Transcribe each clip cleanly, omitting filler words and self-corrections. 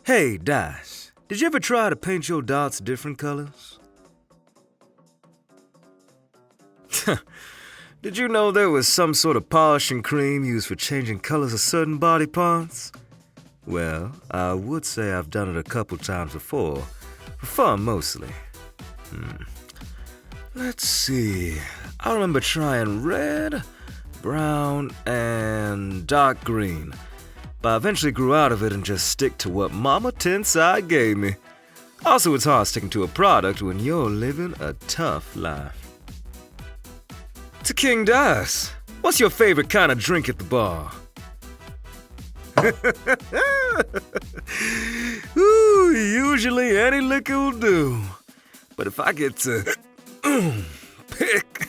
Hey, Dice, did you ever try to paint your dots different colors? Did you know there was some sort of polishing cream used for changing colors of certain body parts? Well, I would say I've done it a couple times before, for fun mostly. Let's see, I remember trying red, brown, and dark green, but I eventually grew out of it and just stick to what Mama Tensai gave me. Also, it's hard sticking to a product when you're living a tough life. To King Dice, what's your favorite kind of drink at the bar? Ooh, usually any liquor will do. But if I get to pick,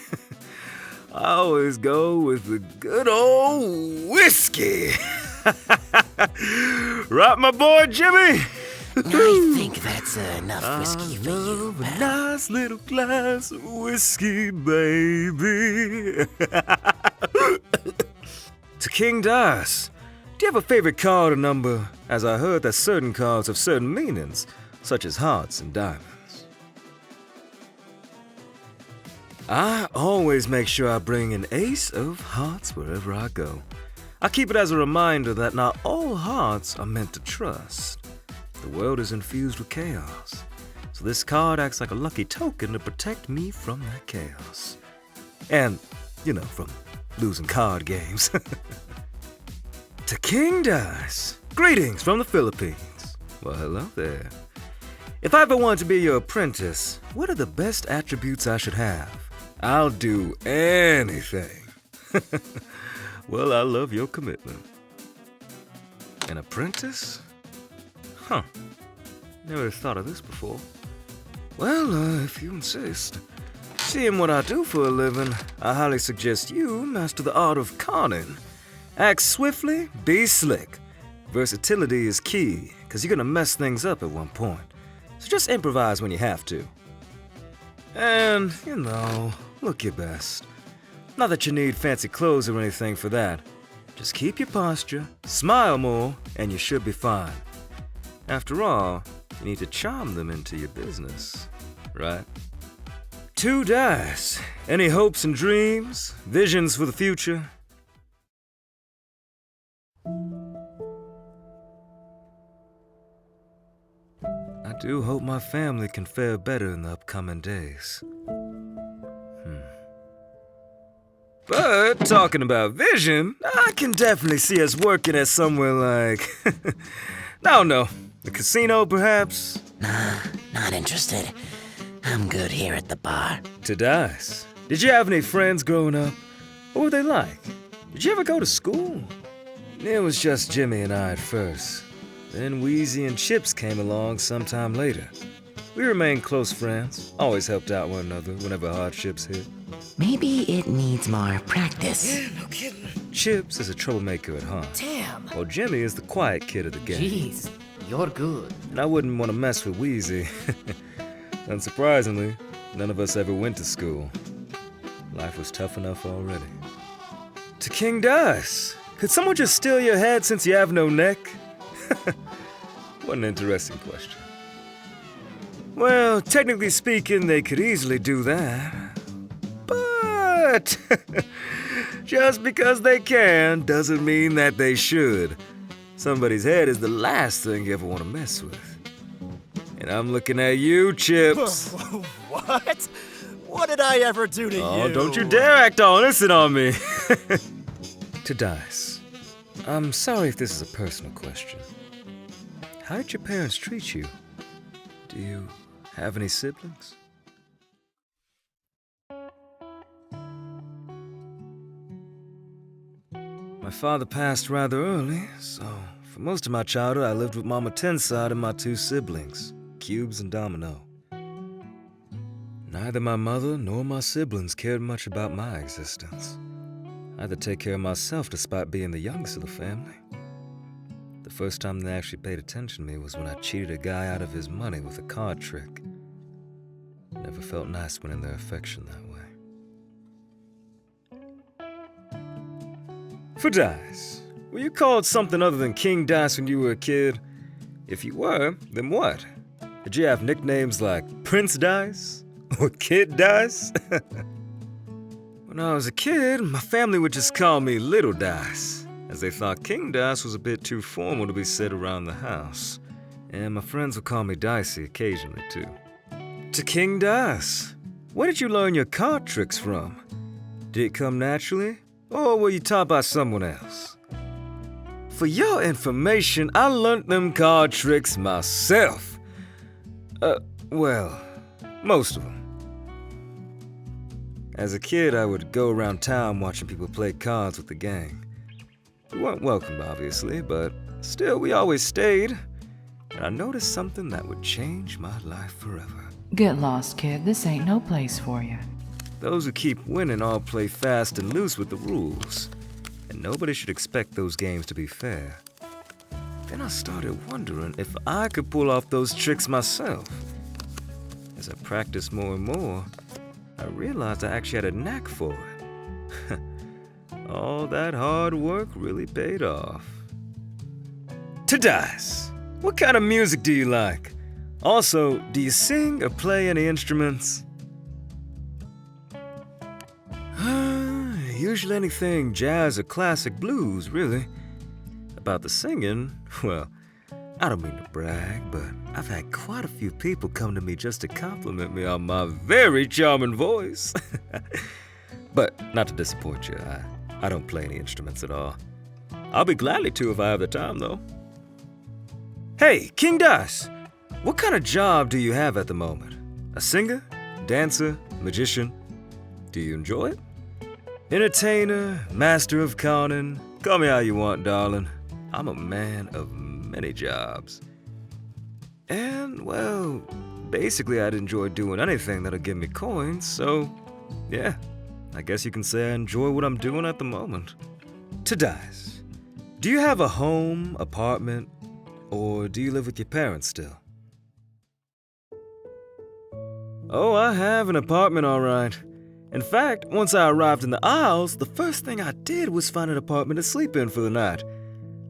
I always go with the good old whiskey. Right, my boy Jimmy? I think that's enough whiskey for you, A pal. nice little glass of whiskey, baby. To King Dice, do you have a favorite card or number? As I heard that certain cards have certain meanings, such as hearts and diamonds. I always make sure I bring an ace of hearts wherever I go. I keep it as a reminder that not all hearts are meant to trust. The world is infused with chaos, so this card acts like a lucky token to protect me from that chaos. And, from losing card games. To King Dice, greetings from the Philippines. Well, hello there. If I ever want to be your apprentice, what are the best attributes I should have? I'll do anything. Well, I love your commitment. An apprentice? Huh. Never thought of this before. Well, if you insist. Seeing what I do for a living, I highly suggest you master the art of conning. Act swiftly, be slick. Versatility is key, because you're gonna mess things up at one point. So just improvise when you have to. And, look your best. Not that you need fancy clothes or anything for that. Just keep your posture, smile more, and you should be fine. After all, you need to charm them into your business, right? 2 dice. Any hopes and dreams? Visions for the future? I do hope my family can fare better in the upcoming days. But talking about vision, I can definitely see us working at somewhere like, I don't know, a casino perhaps? Nah, not interested. I'm good here at the bar. To Dice, did you have any friends growing up? What were they like? Did you ever go to school? It was just Jimmy and I at first. Then Wheezy and Chips came along sometime later. We remained close friends, always helped out one another whenever hardships hit. Maybe it needs more practice. Yeah, no kidding. Chips is a troublemaker at heart, Damn. while Jimmy is the quiet kid of the gang. Jeez, you're good. And I wouldn't want to mess with Wheezy. Unsurprisingly, none of us ever went to school. Life was tough enough already. To King Dice, could someone just steal your head since you have no neck? What an interesting question. Well, technically speaking, they could easily do that. But just because they can doesn't mean that they should. Somebody's head is the last thing you ever want to mess with. And I'm looking at you, Chips. What? What did I ever do to you? Oh, don't you dare act all innocent on me. To Dice, I'm sorry if this is a personal question. How did your parents treat you? Do you have any siblings? My father passed rather early, so for most of my childhood I lived with Mama Tensai and my 2 siblings, Cubes and Domino. Neither my mother nor my siblings cared much about my existence. I had to take care of myself despite being the youngest of the family. The first time they actually paid attention to me was when I cheated a guy out of his money with a card trick. Never felt nice winning their affection that way. For Dice, were you called something other than King Dice when you were a kid? If you were, then what? Did you have nicknames like Prince Dice or Kid Dice? When I was a kid, my family would just call me Little Dice, as they thought King Dice was a bit too formal to be said around the house. And my friends would call me Dicey occasionally too. To King Dice, where did you learn your card tricks from? Did it come naturally, or were you taught by someone else? For your information, I learned them card tricks myself. Well, most of them. As a kid, I would go around town watching people play cards with the gang. We weren't welcome, obviously, but still, we always stayed. And I noticed something that would change my life forever. Get lost, kid. This ain't no place for you. Those who keep winning all play fast and loose with the rules. And nobody should expect those games to be fair. Then I started wondering if I could pull off those tricks myself. As I practiced more and more, I realized I actually had a knack for it. All that hard work really paid off. To Dice, what kind of music do you like? Also, do you sing or play any instruments? Usually anything jazz or classic blues, really. About the singing, well, I don't mean to brag, but I've had quite a few people come to me just to compliment me on my very charming voice. But not to disappoint you, I don't play any instruments at all. I'll be gladly to if I have the time, though. Hey, King Dice, what kind of job do you have at the moment? A singer? Dancer? Magician? Do you enjoy it? Entertainer? Master of conning? Call me how you want, darling. I'm a man of many jobs. And, well, basically I'd enjoy doing anything that'll give me coins, so, yeah, I guess you can say I enjoy what I'm doing at the moment. To Dice, do you have a home, apartment, or do you live with your parents still? Oh, I have an apartment, all right. In fact, once I arrived in the Isles, the first thing I did was find an apartment to sleep in for the night.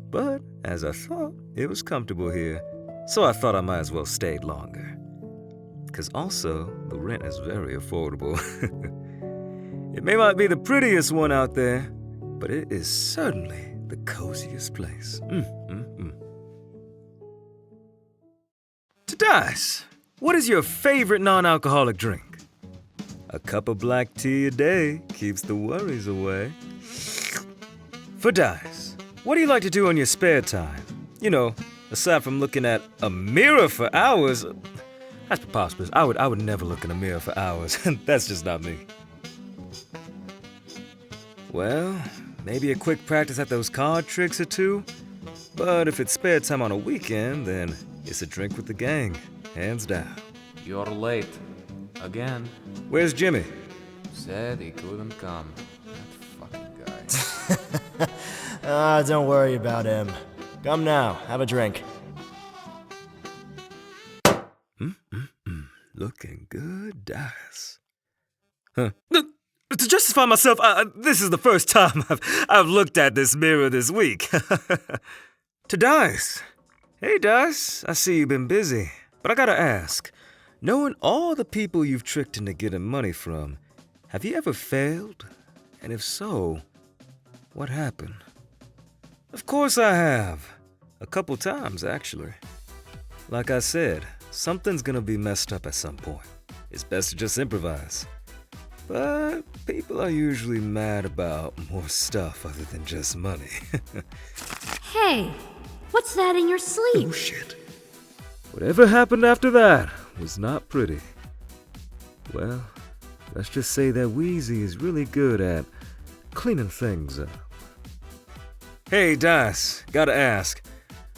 But, as I thought, it was comfortable here, so I thought I might as well stay longer. Because also, the rent is very affordable. It may not be the prettiest one out there, but it is certainly the coziest place. To Dice, what is your favorite non-alcoholic drink? A cup of black tea a day keeps the worries away. For Dice, what do you like to do in your spare time? You know, aside from looking at a mirror for hours. That's preposterous. I would never look in a mirror for hours. That's just not me. Well, maybe a quick practice at those card tricks or two. But if it's spare time on a weekend, then it's a drink with the gang, hands down. You're late. Again. Where's Jimmy? Said he couldn't come. That fucking guy. Don't worry about him. Come now, have a drink. Looking good, Dice. Huh. To justify myself, this is the first time I've looked at this mirror this week. To Dice. Hey, Dice, I see you've been busy, but I gotta ask, knowing all the people you've tricked into getting money from, have you ever failed? And if so, what happened? Of course I have. A couple times, actually. Like I said, something's gonna be messed up at some point. It's best to just improvise. But people are usually mad about more stuff other than just money. Hey, what's that in your sleeve? Oh, shit. Whatever happened after that was not pretty. Well, let's just say that Wheezy is really good at cleaning things up. Hey, Dice, gotta ask,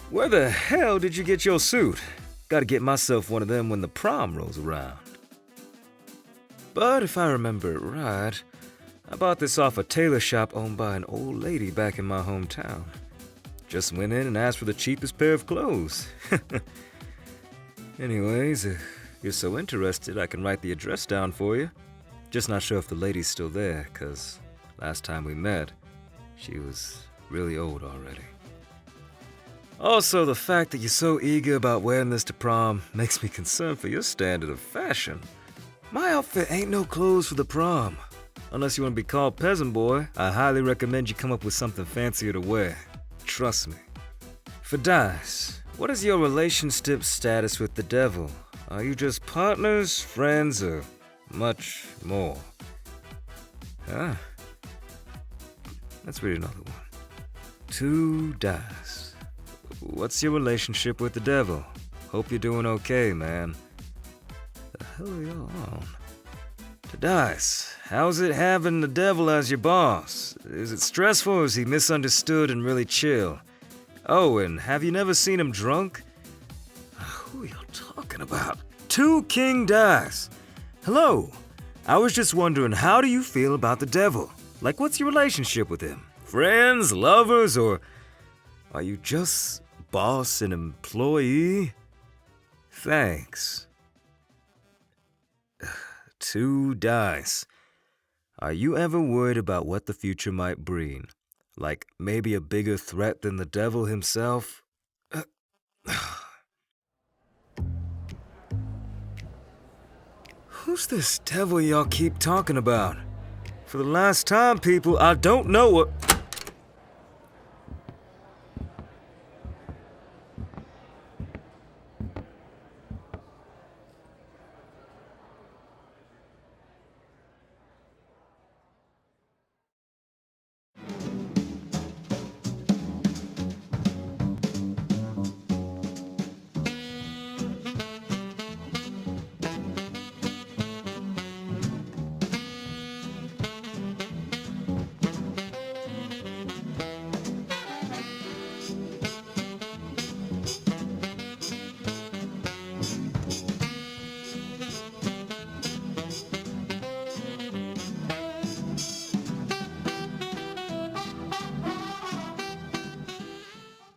where the hell did you get your suit? Gotta get myself one of them when the prom rolls around. But if I remember it right, I bought this off a tailor shop owned by an old lady back in my hometown. Just went in and asked for the cheapest pair of clothes. Anyways, if you're so interested, I can write the address down for you. Just not sure if the lady's still there, 'cause last time we met, she was really old already. Also, the fact that you're so eager about wearing this to prom makes me concerned for your standard of fashion. My outfit ain't no clothes for the prom. Unless you want to be called peasant boy, I highly recommend you come up with something fancier to wear. Trust me. For Dice, what is your relationship status with the devil? Are you just partners, friends, or much more? Ah. Let's read another one. 2 Dice. What's your relationship with the devil? Hope you're doing okay, man. The hell are y'all on? To Dice, how's it having the devil as your boss? Is it stressful or is he misunderstood and really chill? Oh, and have you never seen him drunk? Who are y'all talking about? 2 King Dice. Hello. I was just wondering, how do you feel about the devil? Like, what's your relationship with him? Friends, lovers, or are you just boss and employee? Thanks. 2 Dice. Are you ever worried about what the future might bring? Like maybe a bigger threat than the devil himself? Who's this devil y'all keep talking about? For the last time, people, I don't know what...